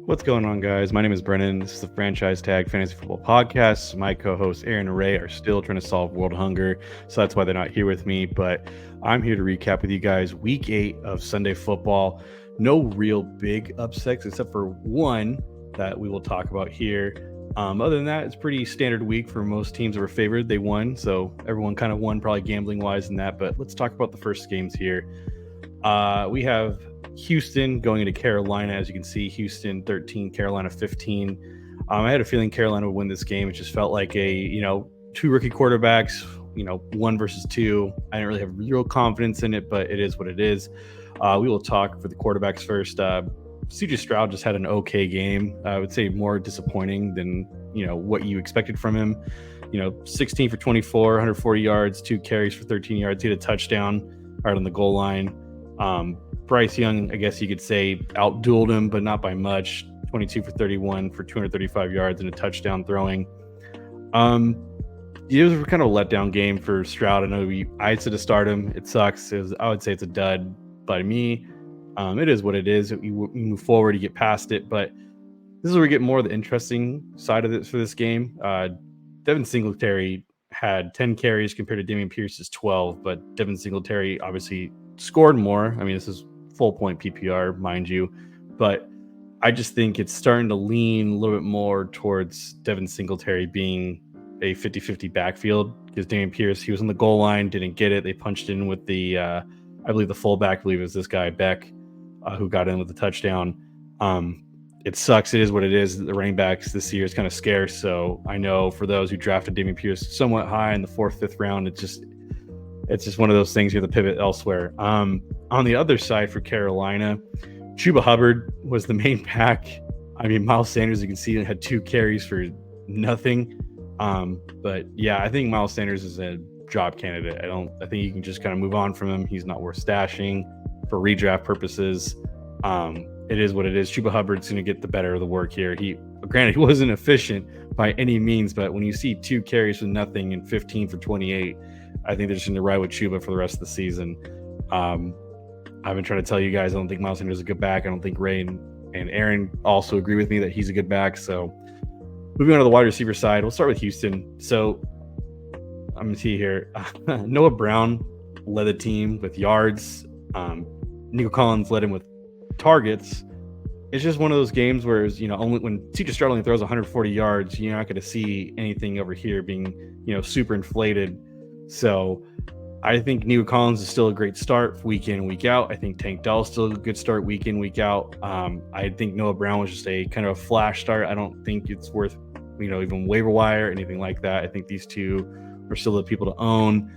What's going on, guys? My name is Brennan. This is the Franchise Tag Fantasy Football Podcast. My co-hosts Aaron and Ray are still trying to solve world hunger, so that's why they're not here with me. But I'm here to recap with you guys Week 8 of Sunday Football. No real big upsets except for one that we will talk about here. Other than that, it's a pretty standard week for most teams that were favored. They won, so everyone kind of won, probably gambling-wise in that. But let's talk about the first games here. We have Houston going into Carolina. As you can see, Houston 13, Carolina 15. I had a feeling Carolina would win this game. It just felt like two rookie quarterbacks, one versus two. I didn't really have real confidence in it, but it is what it is. We will talk for the quarterbacks first. CJ Stroud just had an okay game. I would say more disappointing than, what you expected from him. 16 for 24, 140 yards, 2 carries for 13 yards. He had a touchdown right on the goal line. Bryce Young, I guess you could say, outdueled him, but not by much. 22 for 31 for 235 yards and a touchdown throwing. It was kind of a letdown game for Stroud. I know I said to start him. It sucks. I would say it's a dud by me. It is what it is. You move forward, you get past it, but this is where we get more of the interesting side of it for this game. Devin Singletary had 10 carries compared to Dameon Pierce's 12, but Devin Singletary obviously scored more. I mean, this is full point PPR, mind you, but I just think it's starting to lean a little bit more towards Devin Singletary being a 50-50 backfield, because Dameon Pierce, he was on the goal line, didn't get it. They punched in with the, I believe the fullback, I believe it was this guy, Beck, who got in with the touchdown. It sucks. It is what it is. The running backs this year is kind of scarce. So I know for those who drafted Dameon Pierce somewhat high in the 4th, 5th round, it's just one of those things you have to pivot elsewhere. On the other side for Carolina, Chuba Hubbard was the main back. I mean, Miles Sanders, you can see, had 2 carries for nothing. But yeah, I think Miles Sanders is a job candidate. I think you can just kind of move on from him. He's not worth stashing for redraft purposes. It is what it is. Chuba Hubbard's going to get the better of the work here. Granted, he wasn't efficient by any means, but when you see 2 carries for nothing and 15 for 28, I think they're just going to ride with Chuba for the rest of the season. I've been trying to tell you guys, I don't think Miles Sanders is a good back. I don't think Ray and Aaron also agree with me that he's a good back. So moving on to the wide receiver side, we'll start with Houston. So I'm going to see here. Noah Brown led the team with yards. Nico Collins led him with targets. It's just one of those games where, only when CJ Stroud only throws 140 yards, you're not going to see anything over here being, super inflated. So I think Nico Collins is still a great start week in and week out. I think Tank Dell is still a good start week in, week out. I think Noah Brown was just a kind of a flash start. I don't think it's worth, even waiver wire or anything like that. I think these two are still the people to own.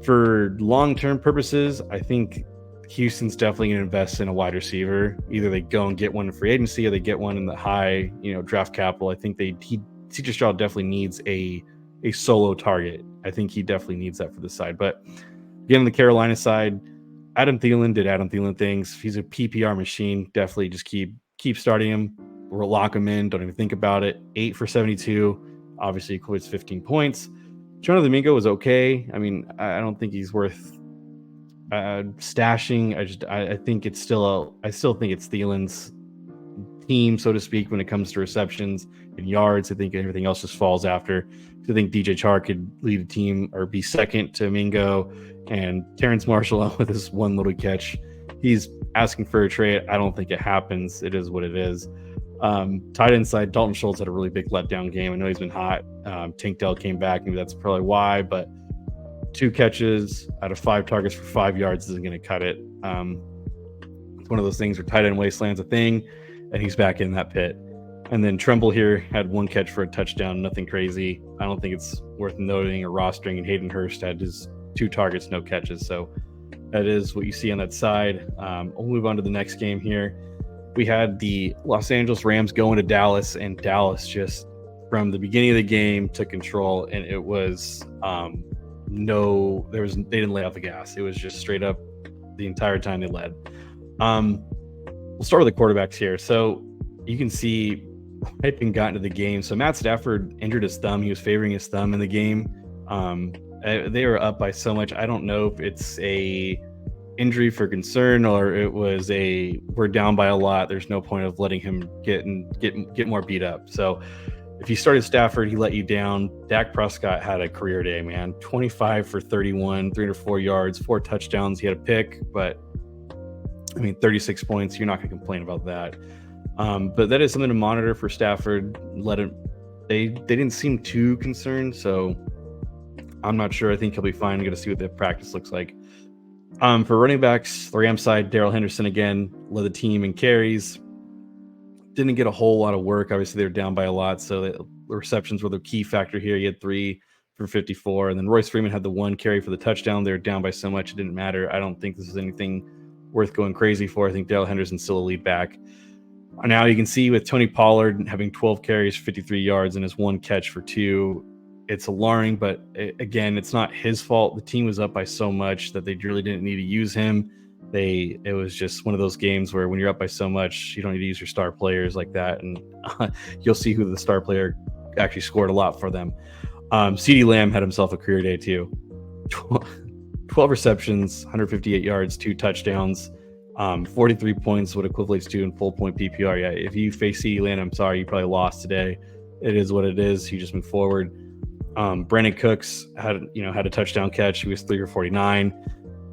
For long-term purposes, I think Houston's definitely going to invest in a wide receiver. Either they go and get one in free agency or they get one in the high, draft capital. I think CJ Stroud definitely needs a solo target. I think he definitely needs that for the side. But again, on the Carolina side, Adam Thielen did Adam Thielen things. He's a PPR machine. Definitely just keep starting him. We'll lock him in. Don't even think about it. 8 for 72. Obviously equates 15 points. Jonathan Domingo was okay. I mean, I don't think he's worth stashing. I think I still think it's Thielen's team, so to speak, when it comes to receptions and yards. I think everything else just falls after. I think DJ Chark could lead a team or be second to Mingo, and Terrence Marshall with his one little catch. He's asking for a trade. I don't think it happens. It is what it is. Tight end side, Dalton Schultz had a really big letdown game. I know he's been hot. Tank Dell came back. Maybe that's probably why, but 2 catches out of 5 targets for 5 yards isn't going to cut it. It's one of those things where tight end wasteland's a thing, and he's back in that pit. And then Tremble here had 1 catch for a touchdown, nothing crazy. I don't think it's worth noting or rostering. And Hayden Hurst had his 2 targets, no catches. So that is what you see on that side. We'll move on to the next game here. We had the Los Angeles Rams go into Dallas, and Dallas just from the beginning of the game took control, and it was they didn't lay off the gas. It was just straight up the entire time they led. We'll start with the quarterbacks here. So you can see Pippen got into the game. So Matt Stafford injured his thumb. He was favoring his thumb in the game. They were up by so much. I don't know if it's injury for concern, or it was we're down by a lot. There's no point of letting him get more beat up. So if you started Stafford, he let you down. Dak Prescott had a career day, man. 25 for 31, 304 yards, 4 touchdowns. He had a pick, but 36 points. You're not going to complain about that. But that is something to monitor for Stafford. They didn't seem too concerned, so I'm not sure. I think he'll be fine. I'm going to see what the practice looks like. For running backs, the Rams side, Darrell Henderson again led the team in carries. Didn't get a whole lot of work. Obviously, they were down by a lot, so the receptions were the key factor here. He had 3 for 54, and then Royce Freeman had the 1 carry for the touchdown. They were down by so much it didn't matter. I don't think this is anything worth going crazy for. I think Darrell Henderson's still a lead back. Now you can see with Tony Pollard having 12 carries, 53 yards, and his 1 catch for 2. It's alarming, but again, it's not his fault. The team was up by so much that they really didn't need to use him. It was just one of those games where when you're up by so much, you don't need to use your star players like that, and you'll see who the star player actually scored a lot for them. CeeDee Lamb had himself a career day too. 12 receptions, 158 yards, 2 touchdowns, 43 points, what equates to in full point PPR. Yeah, if you face CeeDee Lamb, I'm sorry, you probably lost today. It is what it is. He just moved forward. Brandon Cooks had a touchdown catch. He was 3 for 49.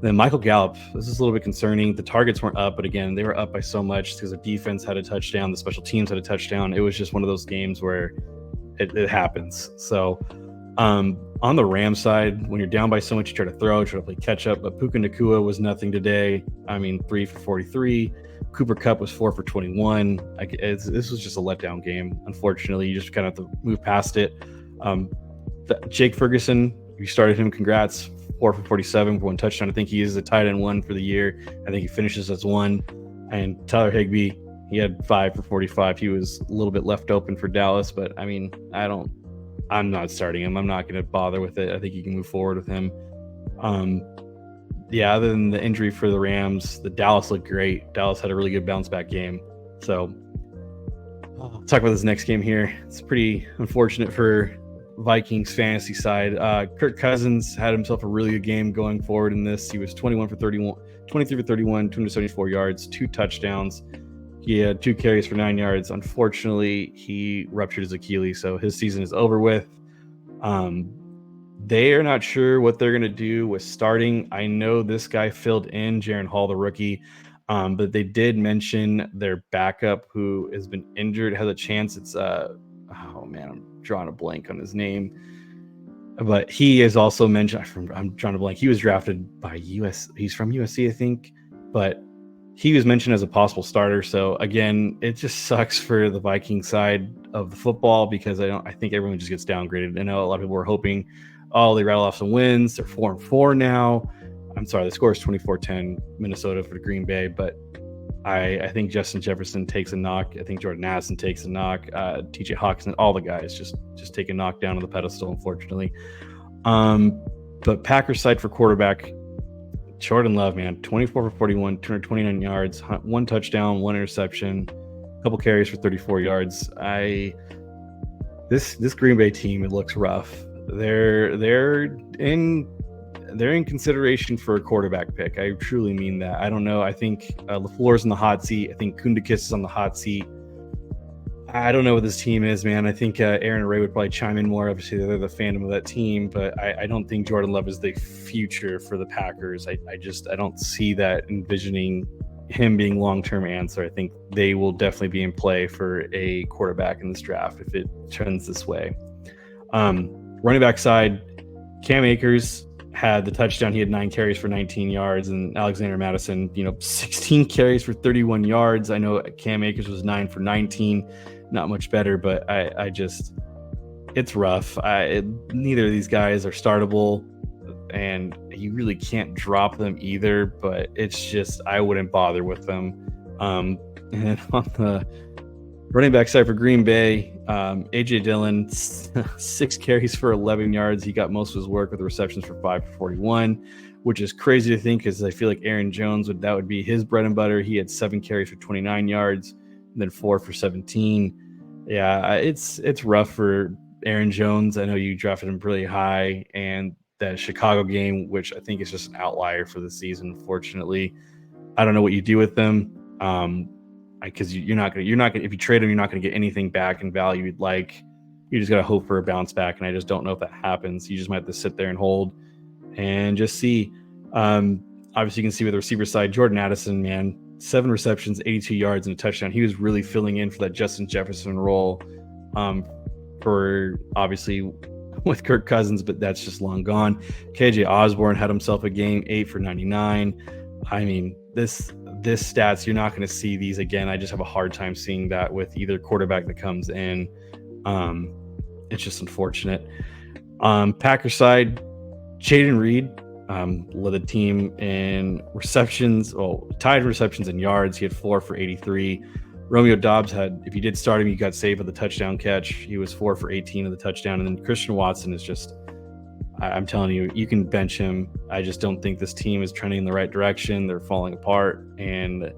Then Michael Gallup, this is a little bit concerning. The targets weren't up, but again, they were up by so much because the defense had a touchdown, the special teams had a touchdown. It was just one of those games where it happens. So on the Rams side, when you're down by so much, you try to play catch up. But Puka Nacua was nothing today. 3 for 43. Cooper Kupp was 4 for 21. This was just a letdown game. Unfortunately, you just kind of have to move past it. Jake Ferguson, you started him. Congrats. 4 for 47 for 1 touchdown. I think he is the tight end 1 for the year. I think he finishes as 1. And Tyler Higbee, he had 5 for 45. He was a little bit left open for Dallas, but I'm not starting him. I'm not going to bother with it. I think you can move forward with him. Other than the injury for the Rams, the Dallas looked great. Dallas had a really good bounce back game. So I'll talk about this next game here. It's pretty unfortunate for Vikings fantasy side. Kirk Cousins had himself a really good game going forward in this. He was 23 for 31, 274 yards, 2 touchdowns. He had 2 carries for 9 yards. Unfortunately, he ruptured his Achilles, so his season is over with. They are not sure what they're going to do with starting. I know this guy filled in, Jaren Hall, the rookie, but they did mention their backup who has been injured, has a chance. It's I'm drawing a blank on his name, but he is also mentioned. I'm drawing a blank. He was drafted by US. He's from USC, I think, but he was mentioned as a possible starter. So again, it just sucks for the Viking side of the football because I think everyone just gets downgraded. I know a lot of people were hoping, they rattle off some wins. They're 4-4 now. I'm sorry, the score is 24-10 Minnesota for Green Bay, but I think Justin Jefferson takes a knock. I think Jordan Addison takes a knock. TJ Hawkinson, all the guys just take a knock down on the pedestal, unfortunately. But Packers side for quarterback, Jordan Love, man, 24 for 41, 229 yards, 1 touchdown, 1 interception, a couple carries for 34 yards. This Green Bay team, it looks rough. They're in consideration for a quarterback pick. I truly mean that. I don't know. I think LaFleur's in the hot seat. I think Kundakis is on the hot seat. I don't know what this team is, man. I think Aaron and Ray would probably chime in more. Obviously, they're the fandom of that team, but I don't think Jordan Love is the future for the Packers. I don't see that envisioning him being long-term answer. I think they will definitely be in play for a quarterback in this draft if it trends this way. Running back side, Cam Akers had the touchdown. He had 9 carries for 19 yards, and Alexander Madison, 16 carries for 31 yards. I know Cam Akers was 9 for 19, not much better, but it's rough. Neither of these guys are startable, and you really can't drop them either, but it's just, I wouldn't bother with them. And on the running back side for Green Bay, AJ Dillon, 6 carries for 11 yards. He got most of his work with the receptions for 5 for 41, which is crazy to think because I feel like Aaron Jones would be his bread and butter. He had 7 carries for 29 yards, and then 4 for 17. Yeah, it's rough for Aaron Jones. I know you drafted him really high, and that Chicago game, which I think is just an outlier for the season. Unfortunately, I don't know what you do with them. Because you're not gonna if you trade them, you're not gonna get anything back in value you'd like. You just gotta hope for a bounce back, and I just don't know if that happens. You just might have to sit there and hold and just see. Obviously, you can see with the receiver side, Jordan Addison, man, 7 receptions, 82 yards, and a touchdown. He was really filling in for that Justin Jefferson role, for obviously with Kirk Cousins, but that's just long gone. KJ Osborne had himself a game, 8 for 99. I mean, this stats, you're not going to see these again. I just have a hard time seeing that with either quarterback that comes in. It's just unfortunate. Packers side, Jaden Reed led the team in receptions, tied in receptions and yards. He had 4 for 83. Romeo Doubs had, if you did start him, you got saved with the touchdown catch. He was 4 for 18 of the touchdown. And then Christian Watson is just, I'm telling you, you can bench him. I just don't think this team is trending in the right direction. They're falling apart, and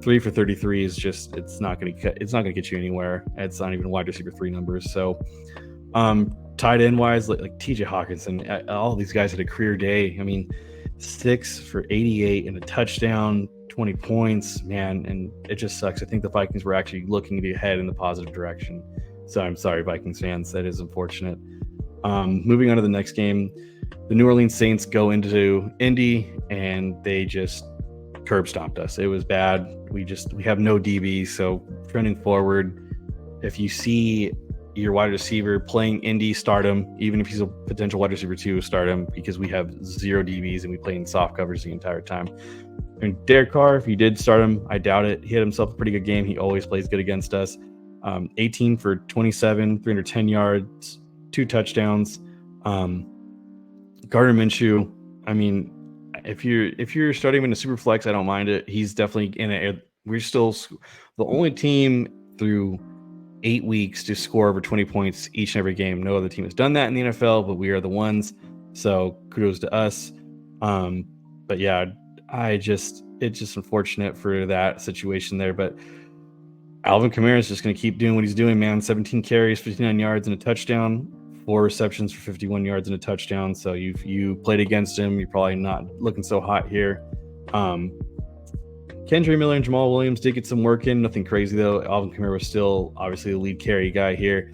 3 for 33 is just, it's not going to get you anywhere. It's not even wide receiver 3 numbers. So, tight end wise, like TJ Hawkinson, all these guys had a career day. I mean, 6 for 88 and a touchdown, 20 points, man, and it just sucks. I think the Vikings were actually looking to head in the positive direction. So I'm sorry, Vikings fans. That is unfortunate. Moving on to the next game, the New Orleans Saints go into Indy, and they just curb stomped us. It was bad. We have no DB. So trending forward, if you see your wide receiver playing Indy, start him. Even if he's a potential wide receiver 2, start him, because we have 0 DBs and we play in soft covers the entire time. And Derek Carr, if you did start him, I doubt it. He had himself a pretty good game. He always plays good against us. 18 for 27, 310 yards, 2 touchdowns. Gardner Minshew, I mean, if you're starting him in a super flex, I don't mind it. He's definitely in it. We're still the only team through 8 weeks to score over 20 points each and every game. No other team has done that in the NFL, but we are the ones. So kudos to us. But yeah, it's just unfortunate for that situation there. But Alvin Kamara is just going to keep doing what he's doing, man. 17 carries, 59 yards, and a touchdown. 4 receptions for 51 yards and a touchdown. So you played against him. You're probably not looking so hot here. Kendra Miller and Jamal Williams did get some work in. Nothing crazy, though. Alvin Kamara was still obviously the lead carry guy here.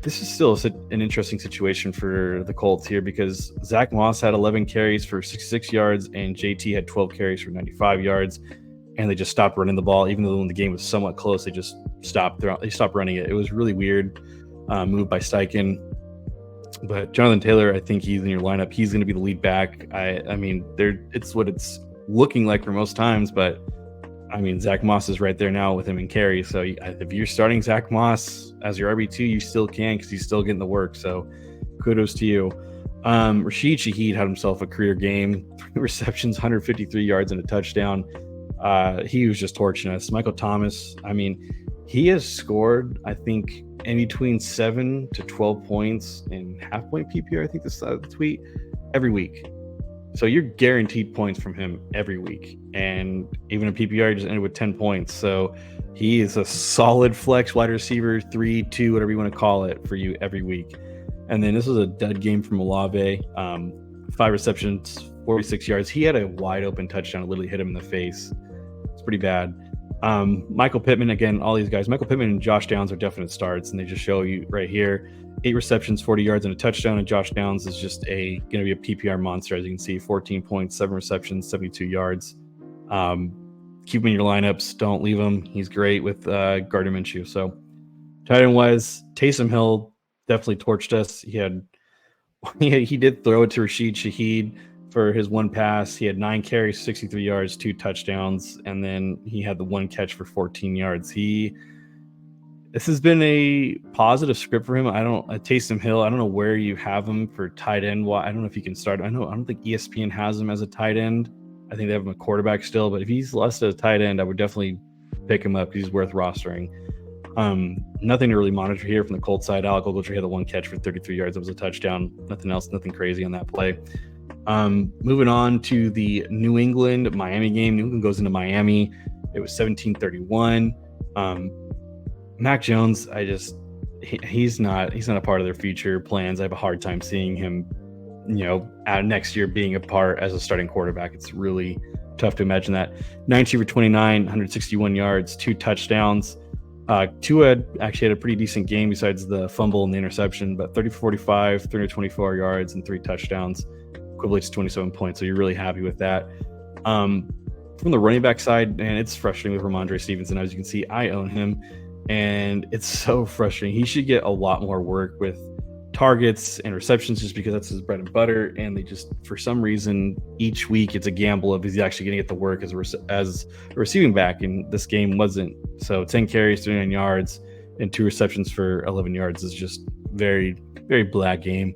This is still an interesting situation for the Colts here, because Zach Moss had 11 carries for 66 yards and JT had 12 carries for 95 yards. And they just stopped running the ball. Even though when the game was somewhat close, they just stopped running it. It was really weird move by Steichen. But Jonathan Taylor, I think he's in your lineup. He's going to be the lead back. I mean, it's what it's looking like for most times, but I mean, Zach Moss is right there now with him in carry. So if you're starting Zach Moss as your RB2, you still can, because he's still getting the work. So kudos to you. Rashid Shaheed had himself a career game, 3 receptions, 153 yards and a touchdown. He was just torching us. Michael Thomas, I mean, he has scored, I think, in between 7 to 12 points in half-point PPR. I think this is the tweet, every week. So you're guaranteed points from him every week. And even in PPR, he just ended with 10 points. So he is a solid flex wide receiver, 3, 2, whatever you want to call it, for you every week. And then this was a dud game from Olave. 5 receptions, 46 yards. He had a wide open touchdown. It literally hit him in the face. It's pretty bad. Michael Pittman, again, all these guys, Michael Pittman and Josh Downs are definite starts, and they just show you right here, 8 receptions, 40 yards and a touchdown, and Josh Downs is just going to be a PPR monster, as you can see, 14 points, 7 receptions, 72 yards. Keep him in your lineups. Don't leave him. He's great with Gardner Minshew. So tight end wise, Taysom Hill definitely torched us. He did throw it to Rashid Shaheed for his 1 pass. He had 9 carries, 63 yards, 2 touchdowns, and then he had the 1 catch for 14 yards. This has been a positive script for him. Taysom Hill, I don't know where you have him for tight end. I don't know if you can start. I don't think ESPN has him as a tight end. I think they have him a quarterback still, but if he's listed as a tight end, I would definitely pick him up, because he's worth rostering. Nothing to really monitor here from the Colts side. Alec Ogletree had the 1 catch for 33 yards. It was a touchdown. Nothing else, nothing crazy on that play. Moving on to the New England-Miami game. New England goes into Miami. It was 17-31. Mac Jones, he's not a part of their future plans. I have a hard time seeing him next year being a part as a starting quarterback. It's really tough to imagine that. 19 for 29, 161 yards, 2 touchdowns. Tua actually had a pretty decent game besides the fumble and the interception, but 30 for 45, 324 yards, and 3 touchdowns, equivalent to 27 points. So you're really happy with that. From the running back side, and it's frustrating with Ramondre Stevenson. As you can see, I own him, and it's so frustrating. He should get a lot more work with targets and receptions just because that's his bread and butter. And they just, for some reason, each week it's a gamble of is he actually going to get the work as a receiving back, and this game wasn't. So 10 carries, 39 yards, and 2 receptions for 11 yards is just very, very black game.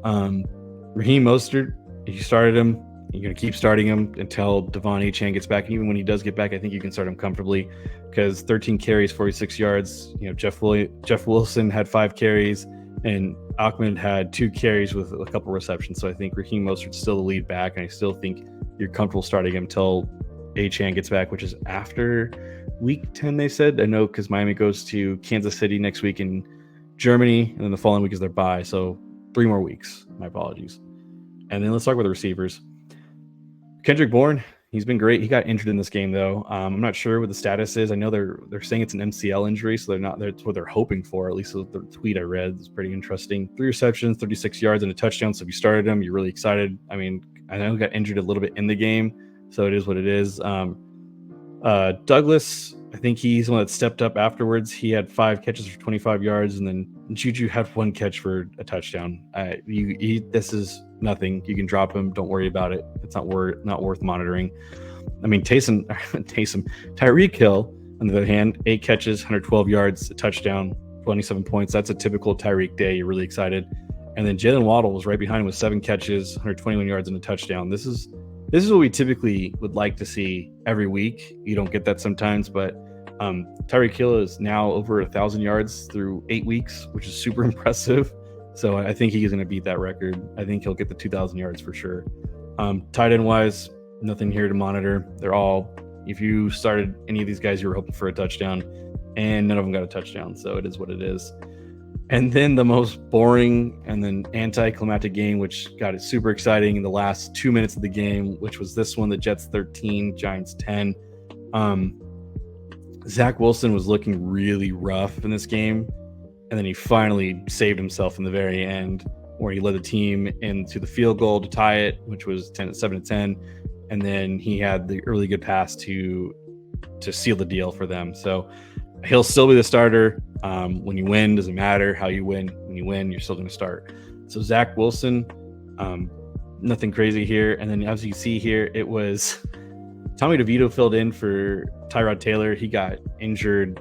Raheem Mostert, you started him. You're going to keep starting him until Devon Achane gets back. And even when he does get back, I think you can start him comfortably because 13 carries, 46 yards. Jeff Wilson had 5 carries, and Ahmed had 2 carries with a couple receptions. So I think Raheem Mostert's still the lead back, and I still think you're comfortable starting him until Achane gets back, which is after week 10, they said. I know because Miami goes to Kansas City next week in Germany, and then the following week is their bye. So 3 more weeks. My apologies. And then let's talk about the receivers. Kendrick Bourne, he's been great. He got injured in this game, though. I'm not sure what the status is. I know they're saying it's an MCL injury, so that's what they're hoping for. At least the tweet I read is pretty interesting. 3 receptions, 36 yards, and a touchdown. So if you started him, you're really excited. I mean, I know he got injured a little bit in the game, so it is what it is. Douglas, I think he's the one that stepped up afterwards. He had 5 catches for 25 yards, and then Juju had 1 catch for a touchdown. This is nothing. You can drop him. Don't worry about it. It's not worth monitoring. I mean, Tyreek Hill, on the other hand, 8 catches, 112 yards, a touchdown, 27 points. That's a typical Tyreek day. You're really excited. And then Jalen Waddle was right behind him with 7 catches, 121 yards, and a touchdown. This is what we typically would like to see every week. You don't get that sometimes, but Tyreek Hill is now over 1,000 yards through 8 weeks, which is super impressive. So I think he's going to beat that record. I think he'll get the 2,000 yards for sure. Tight end wise, nothing here to monitor. They're all, if you started any of these guys, you were hoping for a touchdown, and none of them got a touchdown. So it is what it is. And then the most boring and then anticlimactic game, which got it super exciting in the last 2 minutes of the game, which was this one, the Jets 13, Giants 10. Zach Wilson was looking really rough in this game, and then he finally saved himself in the very end, where he led the team into the field goal to tie it, which was 7-10, and then he had the early good pass to seal the deal for them. So he'll still be the starter. When you win, doesn't matter how you win. When you win, you're still going to start. So Zach Wilson, nothing crazy here. And then as you see here, it was Tommy DeVito filled in for Tyrod Taylor. He got injured.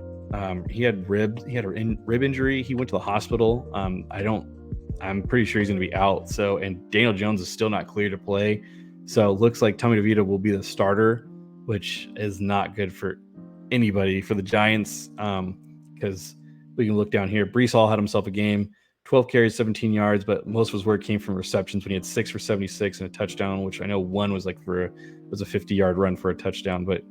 He had a rib injury. He went to the hospital. I'm pretty sure he's going to be out. So, and Daniel Jones is still not clear to play. So it looks like Tommy DeVito will be the starter, which is not good for anybody, for the Giants, because we can look down here. Breece Hall had himself a game, 12 carries, 17 yards, but most of his work came from receptions when he had 6 for 76 and a touchdown, which I know one was like was a 50-yard run for a touchdown. But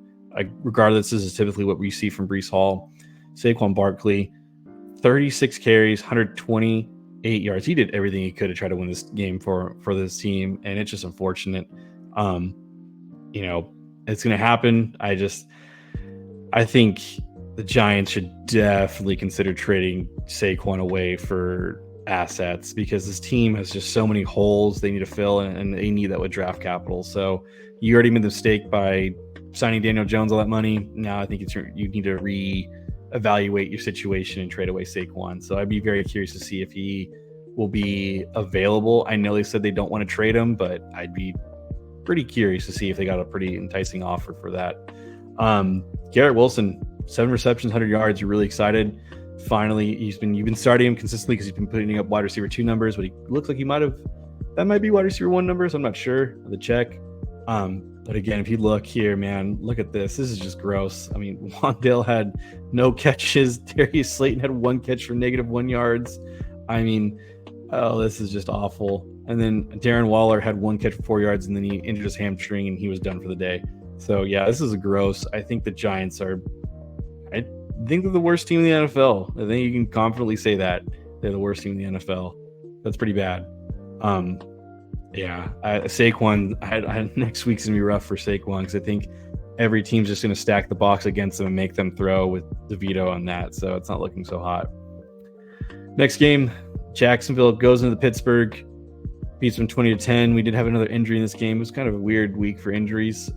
regardless, this is typically what we see from Breece Hall. Saquon Barkley, 36 carries, 128 yards. He did everything he could to try to win this game for this team, and it's just unfortunate. It's going to happen. I think the Giants should definitely consider trading Saquon away for assets, because this team has just so many holes they need to fill, and they need that with draft capital. So you already made the mistake by signing Daniel Jones all that money. Now I think you need to reevaluate your situation and trade away Saquon. So I'd be very curious to see if he will be available. I know they said they don't want to trade him, but I'd be pretty curious to see if they got a pretty enticing offer for that. Garrett Wilson, 7 receptions, 100 yards. You're really excited. Finally, you've been starting him consistently because he's been putting up wide receiver 2 numbers, but he looks like that might be wide receiver 1 numbers. I'm not sure of the check. But again, if you look here, man, look at this. This is just gross. I mean, Wandale had no catches. Darius Slayton had 1 catch for -1 yards. I mean, this is just awful. And then Darren Waller had 1 catch for 4 yards, and then he injured his hamstring, and he was done for the day. So, yeah, this is gross. I think the Giants they're the worst team in the NFL. I think you can confidently say that. They're the worst team in the NFL. That's pretty bad. Yeah, Saquon. Next week's gonna be rough for Saquon because I think every team's just gonna stack the box against them and make them throw with DeVito on that. So it's not looking so hot. Next game, Jacksonville goes into Pittsburgh, beats them 20-10. We did have another injury in this game. It was kind of a weird week for injuries.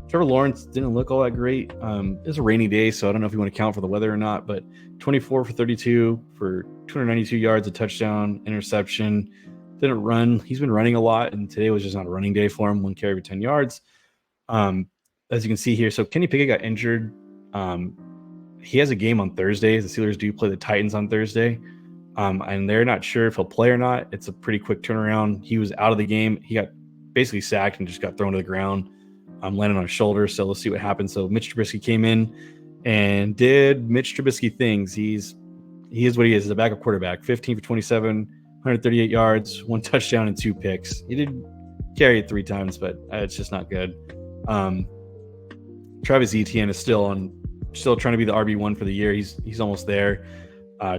Trevor Lawrence didn't look all that great. It was a rainy day, so I don't know if you want to count for the weather or not, but 24 for 32 for 292 yards, a touchdown, interception. Didn't run. He's been running a lot, and today was just not a running day for him. 1 carry for 10 yards. As you can see here, so Kenny Pickett got injured. He has a game on Thursday. The Steelers do play the Titans on Thursday. And they're not sure if he'll play or not. It's a pretty quick turnaround. He was out of the game. He got basically sacked and just got thrown to the ground, landing on his shoulder. So let's see what happens. So Mitch Trubisky came in and did Mitch Trubisky things. He is what he is. He's a backup quarterback. 15 for 27, 138 yards, 1 touchdown, and 2 picks. He did carry it 3 times, but it's just not good. Travis Etienne is still trying to be the RB1 for the year. He's almost there.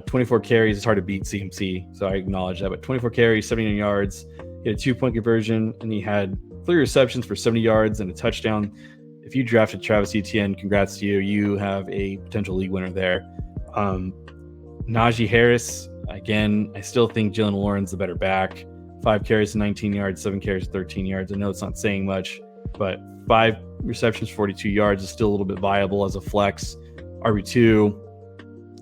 24 carries. It's hard to beat CMC, so I acknowledge that. But 24 carries, 79 yards. He had a 2-point conversion, and he had 3 receptions for 70 yards and a touchdown. If you drafted Travis Etienne, congrats to you. You have a potential league winner there. Najee Harris, again, I still think Jalen Warren's the better back. 5 carries to 19 yards, 7 carries to 13 yards. I know it's not saying much, but 5 receptions, 42 yards is still a little bit viable as a flex. RB2,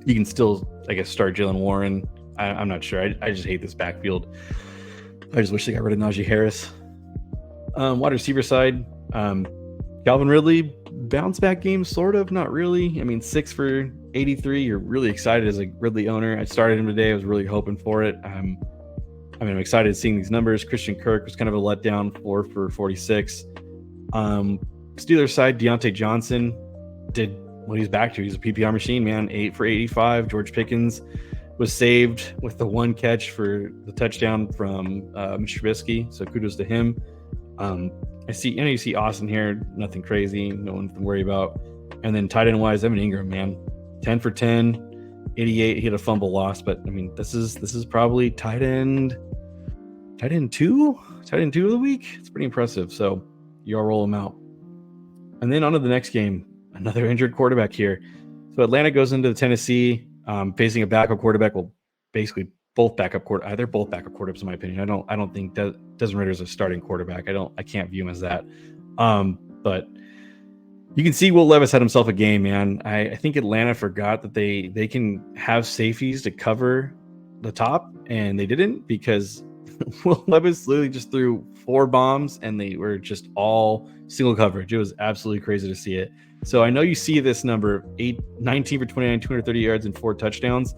you can still, I guess, start Jalen Warren. I'm not sure. I just hate this backfield. I just wish they got rid of Najee Harris. Wide receiver side, Calvin Ridley, bounce back game, sort of, not really. I mean, 6 for 83. You're really excited as a Ridley owner. I started him today. I was really hoping for it. I'm excited seeing these numbers. Christian Kirk was kind of a letdown, 4 for 46. Steelers side, Deontay Johnson did what he's back to. He's a PPR machine, man. 8 for 85. George Pickens was saved with the 1 catch for the touchdown from Mr. Trubisky. So kudos to him. You see Austin here, nothing crazy, no one to worry about. And then tight end wise, Evan Ingram, man, 10 for 10, 88. He had a fumble loss, but I mean, this is probably tight end 2 of the week. It's pretty impressive. So you all roll them out. And then on to the next game, another injured quarterback here. So Atlanta goes into Tennessee, facing a backup quarterback. Well, basically both backup quarterbacks. They're both backup quarterbacks in my opinion. I don't think Desmond Ridder is a starting quarterback. I can't view him as that. But you can see Will Levis had himself a game, man. I think Atlanta forgot that they can have safeties to cover the top, and they didn't, because Will Levis literally just threw 4 bombs and they were just all single coverage. It was absolutely crazy to see it. So I know you see this number, 19 for 29, 230 yards and 4 touchdowns.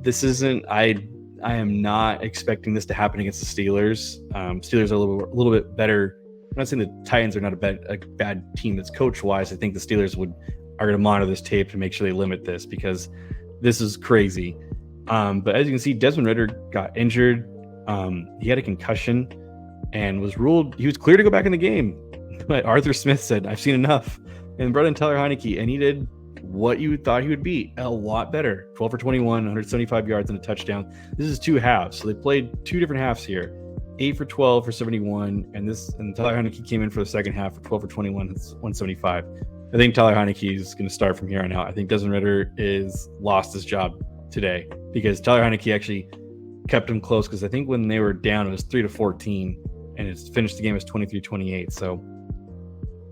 This isn't, I am not expecting this to happen against the Steelers. Steelers are a little bit better. I'm not saying the Titans are not a bad team that's coach wise. I think the Steelers are going to monitor this tape to make sure they limit this, because this is crazy. But as you can see, Desmond Ridder got injured. He had a concussion and he was clear to go back in the game. But Arthur Smith said, "I've seen enough," and brought in Tyler Heineke, and he did what you thought he would be, a lot better. 12 for 21, 175 yards and a touchdown. This is 2 halves, so they played 2 different halves here. 8 for 12 for 71, and Tyler Heineke came in for the second half for 12 for 21, 175. I think Tyler Heineke is going to start from here on out. I think Desmond Ridder is lost his job today, because Tyler Heineke actually kept him close, because I think when they were down, it was 3-14, and it's finished the game as 23-28. So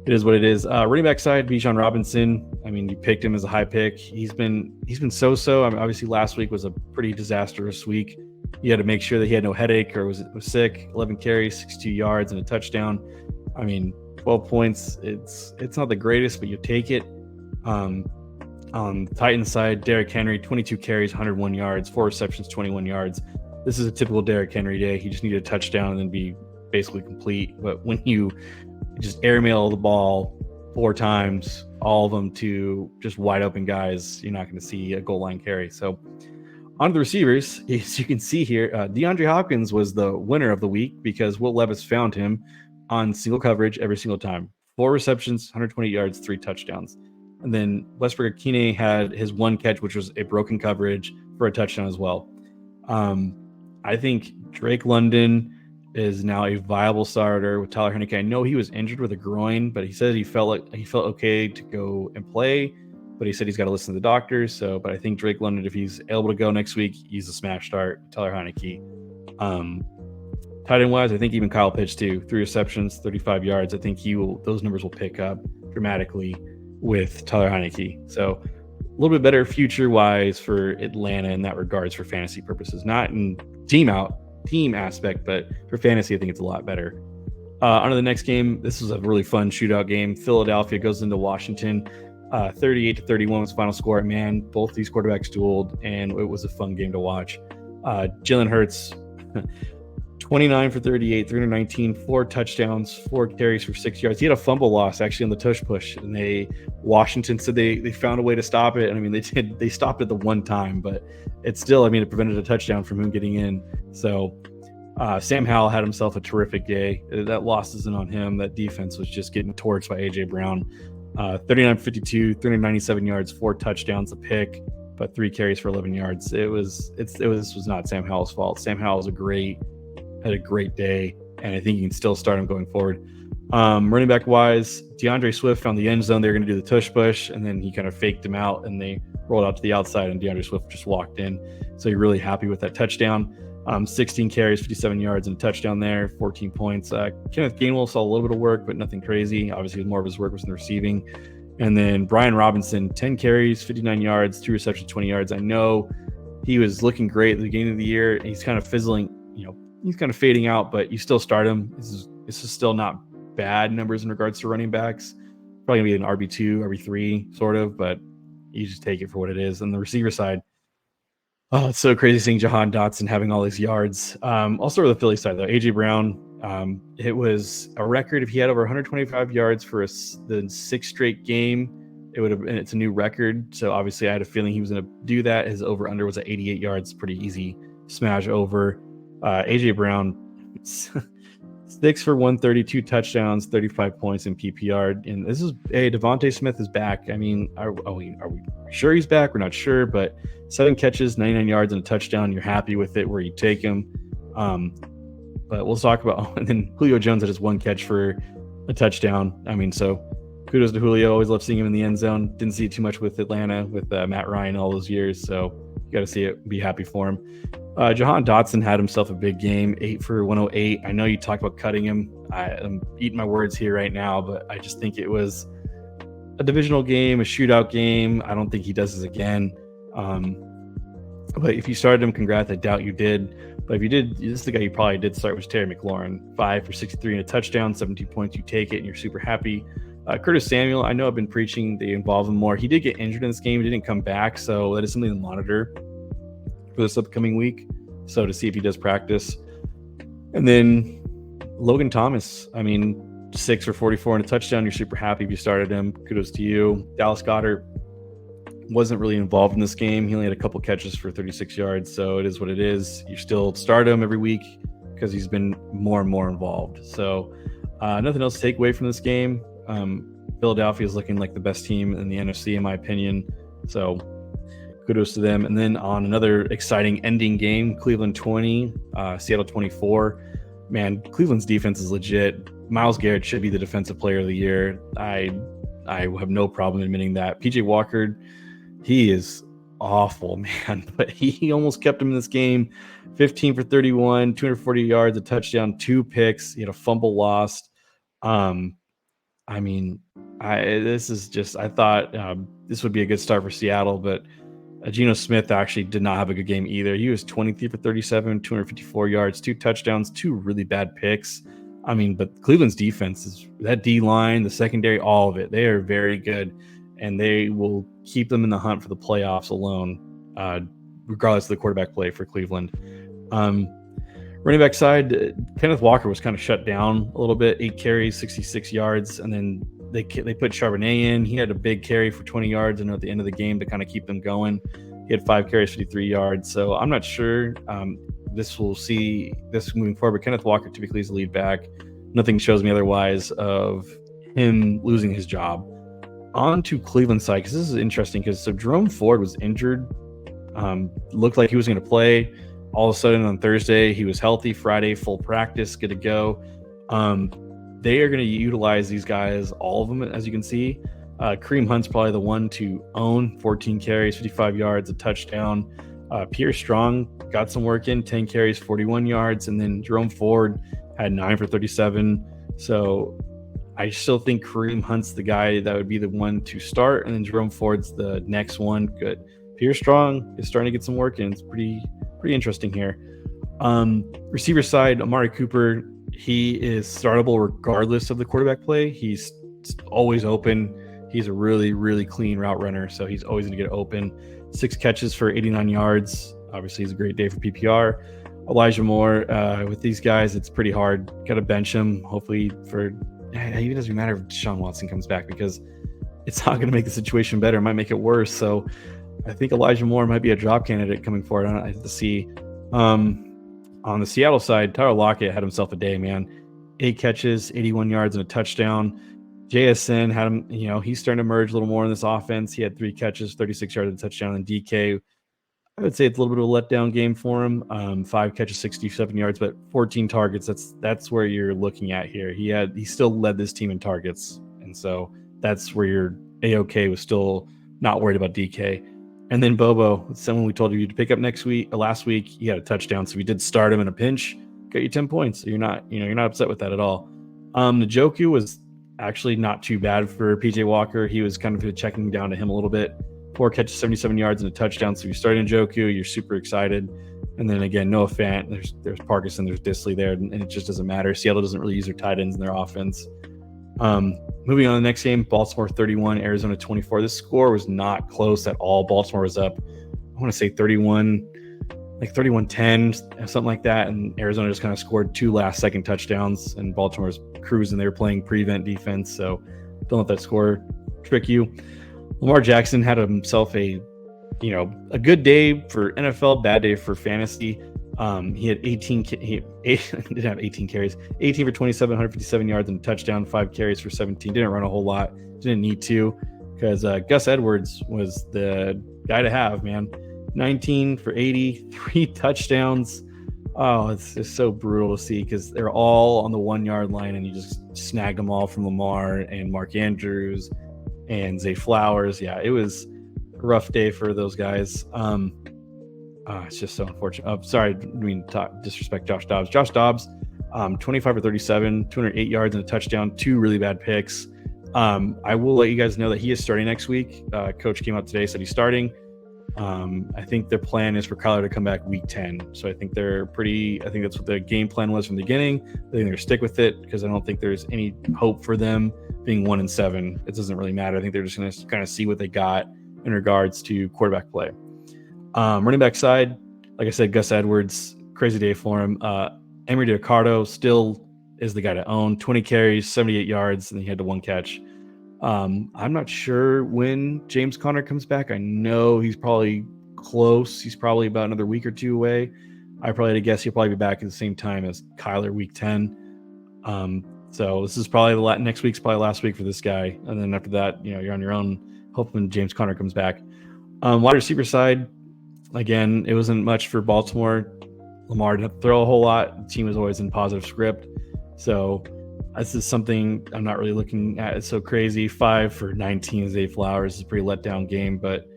it is what it is. Running back side, Bijan Robinson. I mean, you picked him as a high pick. He's been so-so. I mean, obviously last week was a pretty disastrous week. You had to make sure that he had no headache or was sick. 11 carries, 62 yards, and a touchdown. I mean, 12 points. It's not the greatest, but you take it. On the Titans side, Derrick Henry, 22 carries, 101 yards, 4 receptions, 21 yards. This is a typical Derrick Henry day. He just needed a touchdown and then be basically complete. But when you just airmail the ball 4 times, all of them to just wide open guys, you're not going to see a goal line carry. So on to the receivers, as you can see here, DeAndre Hopkins was the winner of the week, because Will Levis found him on single coverage every single time. 4 receptions, 120 yards, 3 touchdowns. And then Westbrook-Akine had his 1 catch, which was a broken coverage, for a touchdown as well. I think Drake London is now a viable starter with Tyler Heineke. I know he was injured with a groin, but he said he felt okay to go and play. But he said he's got to listen to the doctors. So, but I think Drake London, if he's able to go next week, he's a smash start. Tyler Heineke. Tight end wise, I think even Kyle Pitts too. 3 receptions, 35 yards. I think those numbers will pick up dramatically with Tyler Heineke. So a little bit better future wise for Atlanta in that regards for fantasy purposes, not in team aspect, but for fantasy, I think it's a lot better. On to the next game. This was a really fun shootout game. Philadelphia goes into Washington. 38-31 was final score. Man, both these quarterbacks dueled, and it was a fun game to watch. Jalen Hurts, 29 for 38, 319, 4 touchdowns, 4 carries for 6 yards. He had a fumble loss actually on the tush push, and Washington said they found a way to stop it. And I mean, they stopped it the one time, but it's still, I mean, it prevented a touchdown from him getting in. So Sam Howell had himself a terrific day. That loss isn't on him. That defense was just getting torched by AJ Brown. 39-52, 397 yards, 4 touchdowns, a pick, but 3 carries for 11 yards. This was not Sam Howell's fault. Sam Howell's had a great day, and I think you can still start him going forward. Running back wise, DeAndre Swift found the end zone. They're going to do the tush push, and then he kind of faked him out, and they rolled out to the outside, and DeAndre Swift just walked in. So you're really happy with that touchdown. 16 carries, 57 yards, and a touchdown there, 14 points. Kenneth Gainwell saw a little bit of work, but nothing crazy. Obviously, more of his work was in the receiving. And then Brian Robinson, 10 carries, 59 yards, 2 receptions, 20 yards. I know he was looking great at the beginning of the year. He's kind of fizzling, he's kind of fading out, but you still start him. This is still not bad numbers in regards to running backs. Probably going to be an RB2, RB3 sort of, but you just take it for what it is. On the receiver side, oh, it's so crazy seeing Jahan Dotson having all these yards. I'll start with the Philly side, though. A.J. Brown, it was a record. If he had over 125 yards for the 6th straight game, it's a new record. So obviously I had a feeling he was going to do that. His over-under was at 88 yards. Pretty easy smash over. A.J. Brown, 6 for 132 touchdowns, 35 points in PPR. And Devontae Smith is back. I mean, are we sure he's back? We're not sure, but 7 catches, 99 yards, and a touchdown. You're happy with it where you take him. But we'll talk about, and then Julio Jones had his 1 catch for a touchdown. I mean, so kudos to Julio. Always love seeing him in the end zone. Didn't see it too much with Atlanta, with Matt Ryan all those years. So you got to see it, be happy for him. Jahan Dotson had himself a big game, 8 for 108. I know you talked about cutting him. I'm eating my words here right now, but I just think it was a divisional game, a shootout game. I don't think he does this again. But if you started him, congrats. I doubt you did. But if you did, this is the guy you probably did start, was Terry McLaurin. 5 for 63 and a touchdown, 17 points. You take it, and you're super happy. Curtis Samuel, I know I've been preaching they involve him more. He did get injured in this game. He didn't come back, so that is something to monitor for this upcoming week. So to see if he does practice. And then Logan Thomas, 6 for 44 and a touchdown. You're super happy if you started him. Kudos to you. Dallas Goedert wasn't really involved in this game. He only had a couple catches for 36 yards. So it is what it is. You still start him every week because he's been more and more involved. So nothing else to take away from this game. Philadelphia is looking like the best team in the NFC, in my opinion. So kudos to them. And then on another exciting ending game, Cleveland 20, Seattle 24. Man, Cleveland's defense is legit. Myles Garrett should be the defensive player of the year. I have no problem admitting that. PJ Walker, he is awful, man. But he almost kept him in this game. 15 for 31, 240 yards, a touchdown, 2 picks. He had a fumble lost. This is just, I thought this would be a good start for Seattle, but Geno Smith actually did not have a good game either. He was 23 for 37, 254 yards, 2 touchdowns, 2 really bad picks. But Cleveland's defense is that D-line, the secondary, all of it. They are very good, and they will keep them in the hunt for the playoffs alone, regardless of the quarterback play for Cleveland. Running back side, Kenneth Walker was kind of shut down a little bit, 8 carries, 66 yards, and then they put Charbonnet in. He had a big carry for 20 yards, and at the end of the game to kind of keep them going. He had 5 carries, 53 yards. So I'm not sure we'll see this moving forward. But Kenneth Walker typically is the lead back. Nothing shows me otherwise of him losing his job. On to Cleveland side, because this is interesting, because Jerome Ford was injured. Looked like he was going to play. all of a sudden on Thursday, he was healthy. Friday, full practice, good to go. They are going to utilize these guys, all of them, as you can see. Kareem Hunt's probably the one to own. 14 carries, 55 yards, a touchdown. Pierre Strong got some work in, 10 carries, 41 yards. And then Jerome Ford had 9 for 37. So I still think Kareem Hunt's the guy that would be the one to start. And then Jerome Ford's the next one. Good. Pierre Strong is starting to get some work in. It's pretty interesting here. Receiver side, Amari Cooper, he is startable regardless of the quarterback play. He's always open. He's a really, really clean route runner, so he's always going to get open. 6 catches for 89 yards. Obviously, it's a great day for PPR. Elijah Moore, with these guys, it's pretty hard. Got to bench him. Hopefully, it even doesn't matter if Deshaun Watson comes back, because it's not going to make the situation better. It might make it worse. So I think Elijah Moore might be a drop candidate coming forward. I have to see. On the Seattle side, Tyler Lockett had himself a day, man. 8 catches, 81 yards, and a touchdown. JSN had him, he's starting to emerge a little more in this offense. He had 3 catches, 36 yards, and a touchdown. And DK, I would say it's a little bit of a letdown game for him. 5 catches, 67 yards, but 14 targets. That's where you're looking at here. He still led this team in targets, and so that's where your A-OK was still not worried about DK. And then Bobo, someone we told you to pick up last week, he had a touchdown, so we did start him in a pinch, got you 10 points. So you're not upset with that at all. Njoku was actually not too bad for PJ Walker. He was kind of checking down to him a little bit. 4 catches, 77 yards, and a touchdown. So you start Njoku, you're super excited. And then again, Noah Fant, there's Parkinson, there's Disley there, and it just doesn't matter. Seattle doesn't really use their tight ends in their offense. Moving on to the next game, Baltimore 31, Arizona 24. This score was not close at all. Baltimore was up, I want to say 31-10, something like that. And Arizona just kind of scored 2 last-second touchdowns, and Baltimore's cruising. They were playing prevent defense, so don't let that score trick you. Lamar Jackson had himself a good day for NFL, bad day for fantasy. He had 18 carries, 18 for 27, 157 yards, and a touchdown. 5 carries for 17. Didn't run a whole lot. Didn't need to, because Gus Edwards was the guy to have, man. 19 for 80, 3 touchdowns. Oh, it's just so brutal to see, because they're all on the 1-yard line, and you just snagged them all from Lamar and Mark Andrews and Zay Flowers. Yeah, it was a rough day for those guys. It's just so unfortunate. Sorry, I mean disrespect Josh Dobbs. Josh Dobbs, 25 for 37, 208 yards and a touchdown, 2 really bad picks. I will let you guys know that he is starting next week. Coach came out today, said he's starting. I think their plan is for Kyler to come back week 10. So I think that's what the game plan was from the beginning. I think they're going to stick with it, because I don't think there's any hope for them being 1-7. It doesn't really matter. I think they're just going to kind of see what they got in regards to quarterback play. Running back side, like I said, Gus Edwards, crazy day for him. Emery DeRicardo still is the guy to own. 20 carries, 78 yards, and he had the 1 catch. I'm not sure when James Conner comes back. I know he's probably close. He's probably about another week or 2 away. I probably had to guess he'll probably be back at the same time as Kyler week 10. So this is probably next week's probably last week for this guy. And then after that, you're on your own, hoping James Conner comes back. Wide receiver side, again, it wasn't much for Baltimore. Lamar didn't throw a whole lot. The team was always in positive script. So this is something I'm not really looking at. It's so crazy. 5 for 19, Zay Flowers is a pretty letdown game. But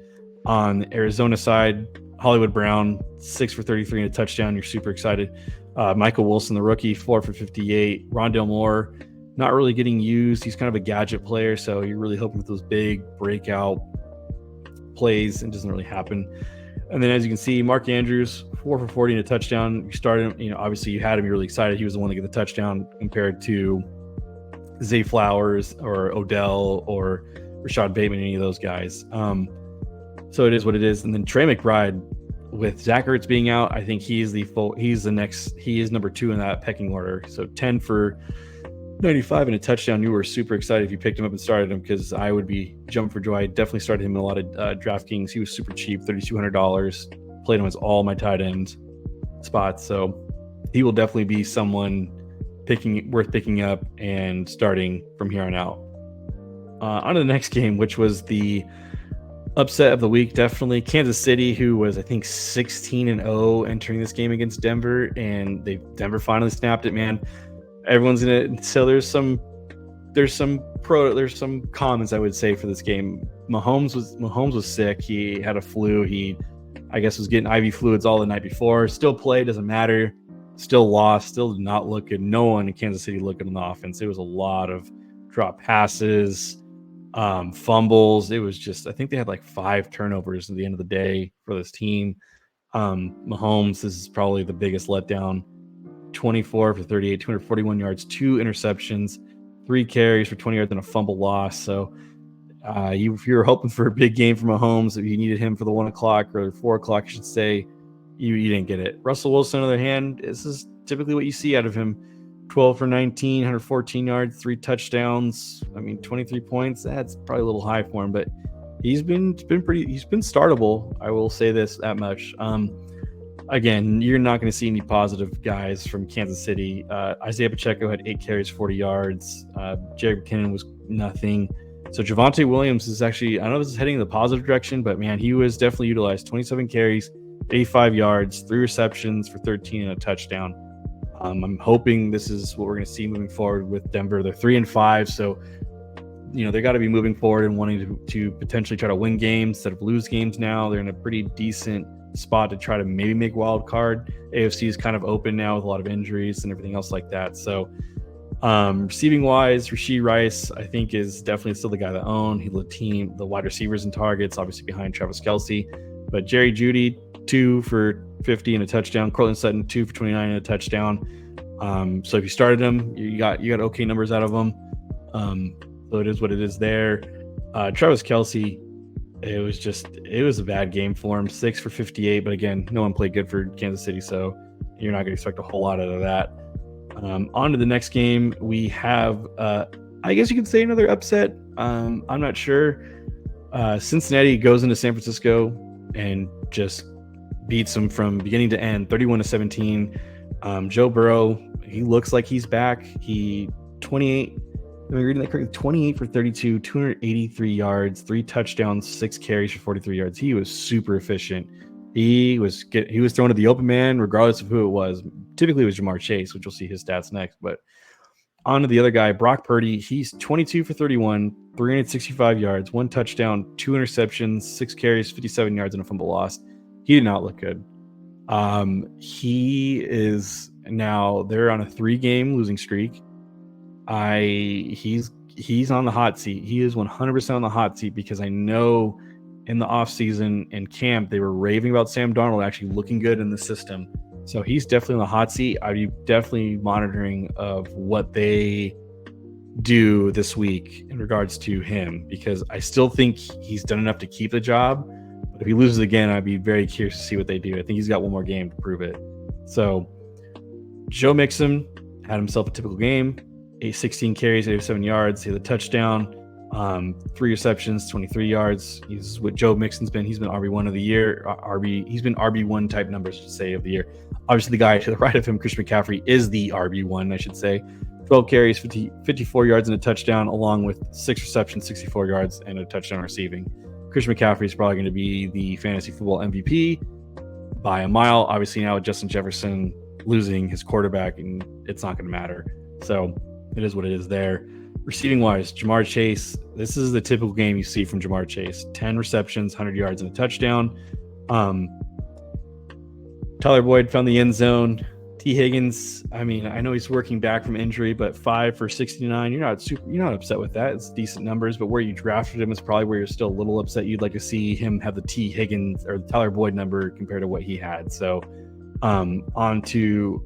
on the Arizona side, Hollywood Brown, 6 for 33 and a touchdown. You're super excited. Michael Wilson, the rookie, 4 for 58. Rondale Moore, not really getting used. He's kind of a gadget player, so you're really hoping for those big breakout plays, and it doesn't really happen. And then, as you can see, Mark Andrews, 4 for 40 and a touchdown. You started him, obviously you had him. You're really excited. He was the one to get the touchdown compared to Zay Flowers or Odell or Rashad Bateman, any of those guys. So it is what it is. And then Trey McBride, with Zach Ertz being out, I think he is number 2 in that pecking order. So 10 for 95 and a touchdown. You were super excited if you picked him up and started him, because I would be jumping for joy. I definitely started him in a lot of DraftKings. He was super cheap, $3,200. Played him as all my tight end spots. So he will definitely be someone worth picking up and starting from here on out. On to the next game, which was the Upset of the week, definitely Kansas City, who was I think 16-0 entering this game against Denver, and Denver finally snapped it. Man, everyone's gonna. So there's some comments I would say for this game. Mahomes was sick. He had a flu. He, I guess, was getting IV fluids all the night before. Still played, doesn't matter. Still lost. Still did not look good. No one in Kansas City looked good on the offense. It was a lot of drop passes, fumbles. It was just, I think they had like 5 turnovers at the end of the day for this team. Mahomes, this is probably the biggest letdown. 24 for 38, 241 yards, 2 interceptions, 3 carries for 20 yards, and a fumble loss. So if you were hoping for a big game from Mahomes, if you needed him for the 1 o'clock or 4 o'clock, I should say, you didn't get it. Russell Wilson, on the other hand, this is typically what you see out of him. 12 for 19, 114 yards, 3 touchdowns. I mean, 23 points. That's probably a little high for him, but he's been startable. I will say that much. Again, you're not going to see any positive guys from Kansas City. Isaiah Pacheco had 8 carries, 40 yards. Jared McKinnon was nothing. So Javonte Williams is actually, I know this is heading in the positive direction, but man, he was definitely utilized. 27 carries, 85 yards, 3 receptions for 13 and a touchdown. I'm hoping this is what we're going to see moving forward with Denver. They're 3-5, so they got to be moving forward and wanting to potentially try to win games instead of lose games. Now they're in a pretty decent spot to try to maybe make wild card. AFC is kind of open now with a lot of injuries and everything else like that. So receiving wise, Rashee Rice, I think, is definitely still the guy to own. He led the wide receivers and targets, obviously behind Travis Kelce. But Jerry Jeudy, 2 for 50 and a touchdown. Cortland Sutton, 2 for 29 and a touchdown. So if you started him, you got okay numbers out of him. So it is what it is there. Travis Kelce, it was a bad game for him. 6 for 58, but again, no one played good for Kansas City, so you're not going to expect a whole lot out of that. On to the next game, we have, I guess you could say, another upset. I'm not sure. Cincinnati goes into San Francisco and just beats them from beginning to end, 31-17. Joe Burrow, he looks like he's back. He 28. Am I reading that correctly? 28 for 32, 283 yards, 3 touchdowns, 6 carries for 43 yards. He was super efficient. He was thrown to the open man, regardless of who it was. Typically, it was Jamar Chase, which we'll see his stats next. But on to the other guy, Brock Purdy. He's 22 for 31, 365 yards, 1 touchdown, 2 interceptions, 6 carries, 57 yards, and a fumble loss. He did not look good. He is now, they're on a 3-game losing streak. He's on the hot seat. He is 100% on the hot seat because I know in the offseason and camp they were raving about Sam Darnold actually looking good in the system. So he's definitely on the hot seat. I'd be definitely monitoring of what they do this week in regards to him, because I still think he's done enough to keep the job. But if he loses again, I'd be very curious to see what they do. I think he's got one more game to prove it. So Joe Mixon had himself a typical game. 16 carries, 87 yards. He had a touchdown, 3 receptions, 23 yards. He's what Joe Mixon's been. He's been RB1 of the year. He's been RB1 type numbers to say of the year. Obviously, the guy to the right of him, Christian McCaffrey, is the RB1, I should say. 12 carries, 54 yards and a touchdown, along with 6 receptions, 64 yards, and a touchdown receiving. Christian McCaffrey is probably going to be the fantasy football MVP by a mile. Obviously, now with Justin Jefferson losing his quarterback, and it's not going to matter. So it is what it is there. Receiving wise, Jamar Chase, this is the typical game you see from Jamar Chase. 10 receptions, 100 yards, and a touchdown. Tyler Boyd found the end zone. T. Higgins, I mean, I know he's working back from injury, but 5 for 69. You're not upset with that. It's decent numbers, but where you drafted him is probably where you're still a little upset. You'd like to see him have the T. Higgins or the Tyler Boyd number compared to what he had. So on to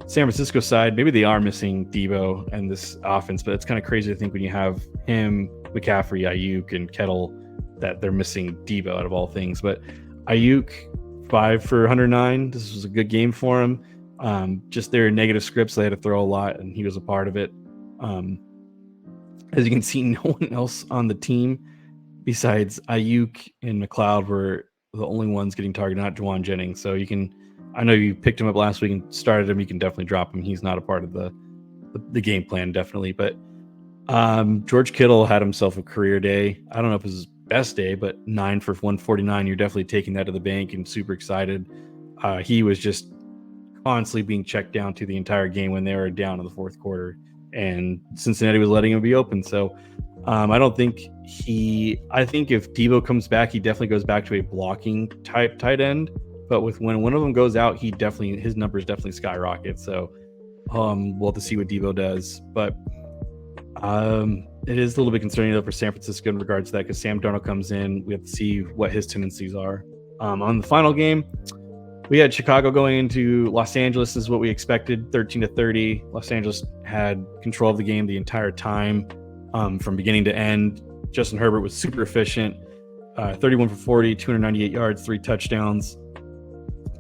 San Francisco side, maybe they are missing Debo and this offense, but it's kind of crazy to think when you have him, McCaffrey, Ayuk, and Kettle that they're missing Debo out of all things. But Ayuk, 5 for 109. This was a good game for him. Just their negative scripts, they had to throw a lot, and he was a part of it. As you can see, no one else on the team besides Ayuk and McLeod were the only ones getting targeted, not Juwan Jennings. So you can, I know you picked him up last week and started him. You can definitely drop him. He's not a part of the game plan, definitely. But George Kittle had himself a career day. I don't know if it was his best day, but 9 for 149. You're definitely taking that to the bank and super excited. He was just constantly being checked down to the entire game when they were down in the fourth quarter, and Cincinnati was letting him be open. So I don't think I think if Debo comes back, he definitely goes back to a blocking type tight end. But when one of them goes out, his numbers definitely skyrocket. So we'll have to see what Debo does. But it is a little bit concerning though for San Francisco in regards to that, because Sam Darnold comes in. We have to see what his tendencies are. On the final game, we had Chicago going into Los Angeles, is what we expected, 13-30. Los Angeles had control of the game the entire time, from beginning to end. Justin Herbert was super efficient, 31 for 40, 298 yards, 3 touchdowns,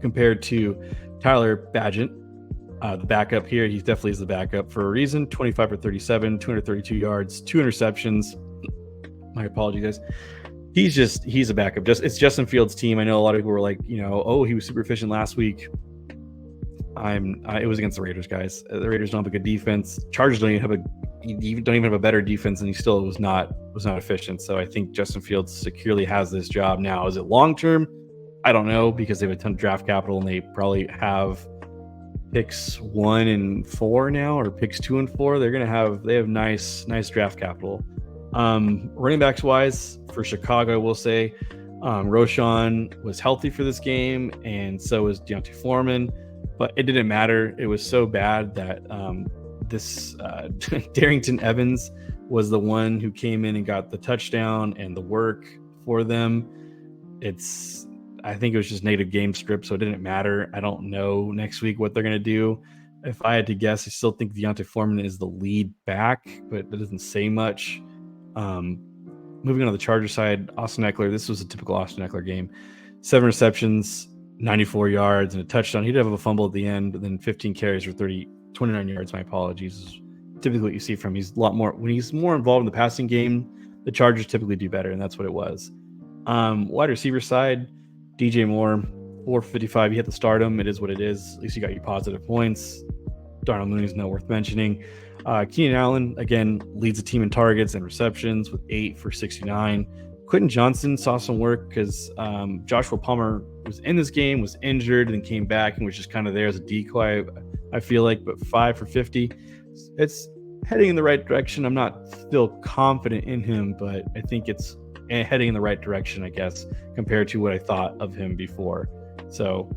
compared to Tyler Badgett, the backup here. He definitely is the backup for a reason. 25 for 37, 232 yards, 2 interceptions. My apologies, guys. He's a backup. It's Justin Fields' team. I know a lot of people were like, oh, he was super efficient last week. It was against the Raiders, guys. The Raiders don't have a good defense. Chargers don't even have a better defense, and he still was not efficient. So I think Justin Fields securely has this job now. Is it long term? I don't know, because they have a ton of draft capital and they probably have picks 1 and 4 now, or picks 2 and 4. They have nice draft capital. Running backs wise for Chicago, I will say Roshan was healthy for this game, and so was Deontay Foreman, but it didn't matter. It was so bad that Darrington Evans was the one who came in and got the touchdown and the work for them. I think it was just native game script, so it didn't matter. I don't know next week what they're going to do. If I had to guess, I still think Deontay Foreman is the lead back, but that doesn't say much. Moving on to the Charger side, Austin Eckler. This was a typical Austin Eckler game. 7 receptions, 94 yards, and a touchdown. He did have a fumble at the end, and then 15 carries for 29 yards. My apologies. Typically what you see from him. He's a lot more, when he's more involved in the passing game, the Chargers typically do better, and that's what it was. Wide receiver side, DJ Moore, 455. You have to start him. It is what it is. At least you got your positive points. Darnell Mooney's not worth mentioning. Keenan Allen, again, leads the team in targets and receptions with 8 for 69. Quentin Johnson saw some work because Joshua Palmer was in this game, was injured, and came back and was just kind of there as a decoy, I feel like, but 5 for 50. It's heading in the right direction. I'm not still confident in him, but I think it's heading in the right direction, I guess, compared to what I thought of him before. So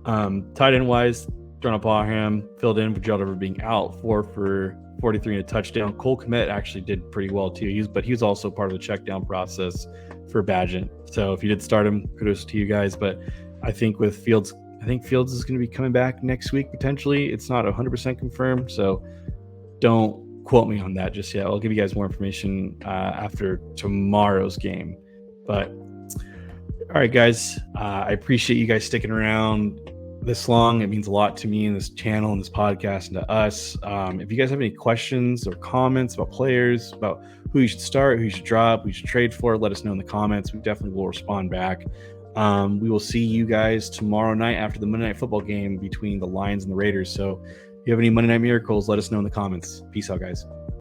tight end wise, Darnell Parham filled in for Gerald Everett being out, 4 for 43 and a touchdown. Cole Kmet actually did pretty well too. But he was also part of the check down process for Badgett. So if you did start him, kudos to you guys. But I think with Fields, Fields is going to be coming back next week potentially. It's not 100% confirmed, so don't quote me on that just yet. I'll give you guys more information after tomorrow's game. But all right, guys, I appreciate you guys sticking around this long. It means a lot to me and this channel and this podcast and to us. If you guys have any questions or comments about players, about who you should start, who you should drop, who you should trade for, let us know in the comments. We definitely will respond back. We will see you guys tomorrow night after the Monday Night Football game between the Lions and the Raiders. So if you have any Monday Night Miracles, let us know in the comments. Peace out, guys.